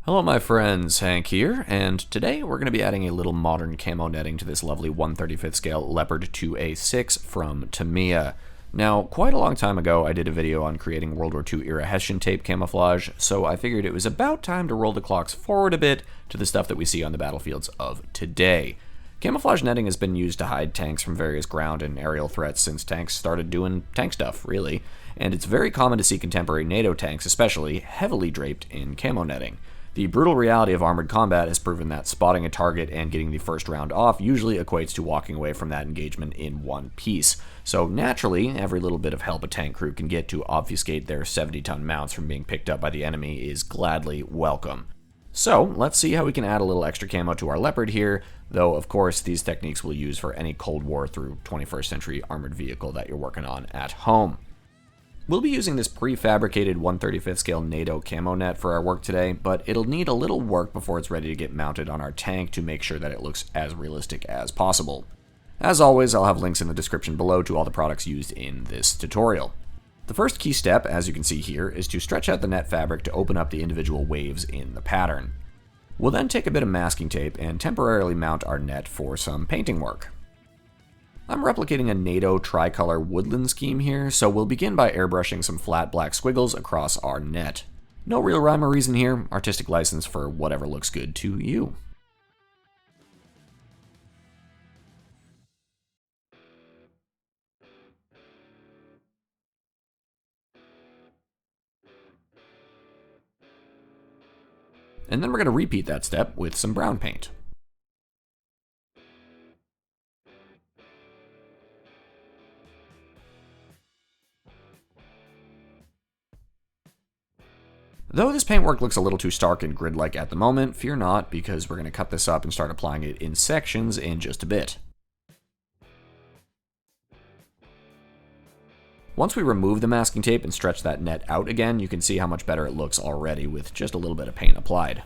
Hello my friends, Hank here, and today we're going to be adding a little modern camo netting to this lovely 1/35th scale Leopard 2A6 from Tamiya. Now, quite a long time ago I did a video on creating World War II era Hessian tape camouflage, so I figured it was about time to roll the clocks forward a bit to the stuff that we see on the battlefields of today. Camouflage netting has been used to hide tanks from various ground and aerial threats since tanks started doing tank stuff, really, and it's very common to see contemporary NATO tanks especially heavily draped in camo netting. The brutal reality of armored combat has proven that spotting a target and getting the first round off usually equates to walking away from that engagement in one piece. So naturally, every little bit of help a tank crew can get to obfuscate their 70-ton mounts from being picked up by the enemy is gladly welcome. So let's see how we can add a little extra camo to our Leopard here, though of course these techniques we'll use for any Cold War through 21st century armored vehicle that you're working on at home. We'll be using this prefabricated 1/35th scale NATO camo net for our work today, but it'll need a little work before it's ready to get mounted on our tank to make sure that it looks as realistic as possible. As always, I'll have links in the description below to all the products used in this tutorial. The first key step, as you can see here, is to stretch out the net fabric to open up the individual waves in the pattern. We'll then take a bit of masking tape and temporarily mount our net for some painting work. I'm replicating a NATO tricolor woodland scheme here, so we'll begin by airbrushing some flat black squiggles across our net. No real rhyme or reason here, artistic license for whatever looks good to you. And then we're going to repeat that step with some brown paint. Though this paintwork looks a little too stark and grid-like at the moment, fear not, because we're going to cut this up and start applying it in sections in just a bit. Once we remove the masking tape and stretch that net out again, you can see how much better it looks already with just a little bit of paint applied.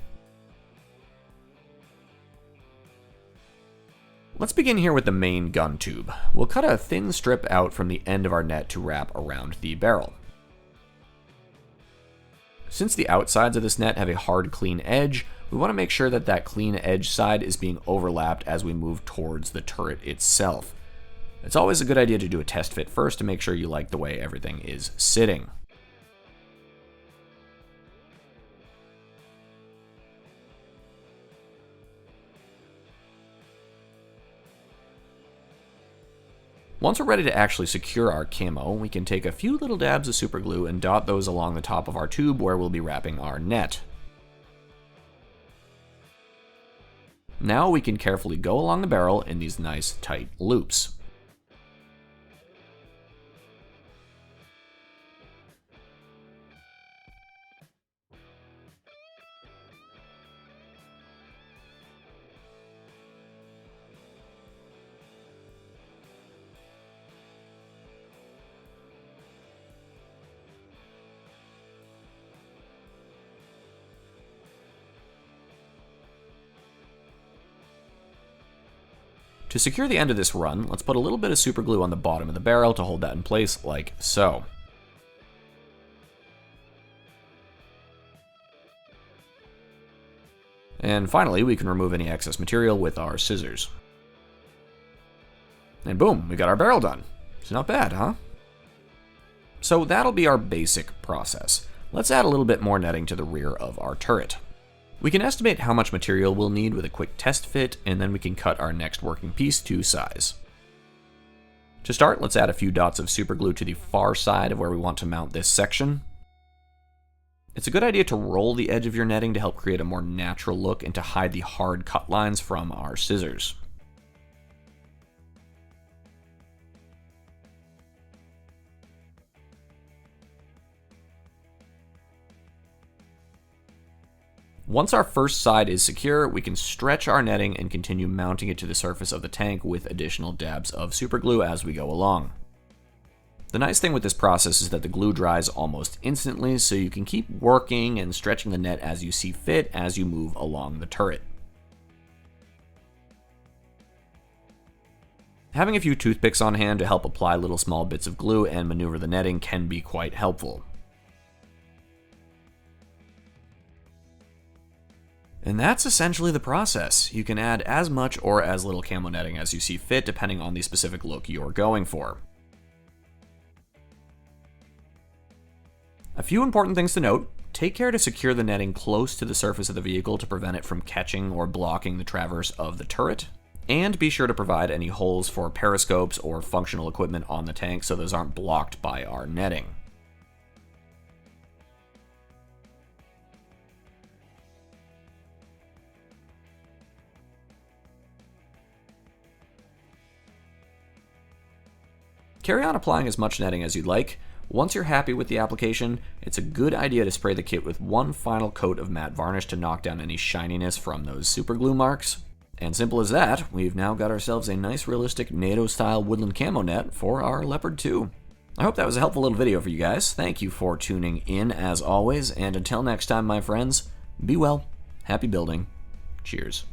Let's begin here with the main gun tube. We'll cut a thin strip out from the end of our net to wrap around the barrel. Since the outsides of this net have a hard, clean edge, we want to make sure that that clean edge side is being overlapped as we move towards the turret itself. It's always a good idea to do a test fit first to make sure you like the way everything is sitting. Once we're ready to actually secure our camo, we can take a few little dabs of super glue and dot those along the top of our tube where we'll be wrapping our net. Now we can carefully go along the barrel in these nice tight loops. To secure the end of this run, let's put a little bit of super glue on the bottom of the barrel to hold that in place like so. And finally, we can remove any excess material with our scissors. And boom, we got our barrel done. It's not bad, huh? So that'll be our basic process. Let's add a little bit more netting to the rear of our turret. We can estimate how much material we'll need with a quick test fit, and then we can cut our next working piece to size. To start, let's add a few dots of super glue to the far side of where we want to mount this section. It's a good idea to roll the edge of your netting to help create a more natural look and to hide the hard cut lines from our scissors. Once our first side is secure, we can stretch our netting and continue mounting it to the surface of the tank with additional dabs of super glue as we go along. The nice thing with this process is that the glue dries almost instantly, so you can keep working and stretching the net as you see fit as you move along the turret. Having a few toothpicks on hand to help apply little small bits of glue and maneuver the netting can be quite helpful. And that's essentially the process. You can add as much or as little camo netting as you see fit, depending on the specific look you're going for. A few important things to note. Take care to secure the netting close to the surface of the vehicle to prevent it from catching or blocking the traverse of the turret. And be sure to provide any holes for periscopes or functional equipment on the tank so those aren't blocked by our netting. Carry on applying as much netting as you'd like. Once you're happy with the application, it's a good idea to spray the kit with one final coat of matte varnish to knock down any shininess from those super glue marks. And simple as that, we've now got ourselves a nice realistic NATO-style woodland camo net for our Leopard 2. I hope that was a helpful little video for you guys. Thank you for tuning in as always, and until next time, my friends, be well, happy building, cheers.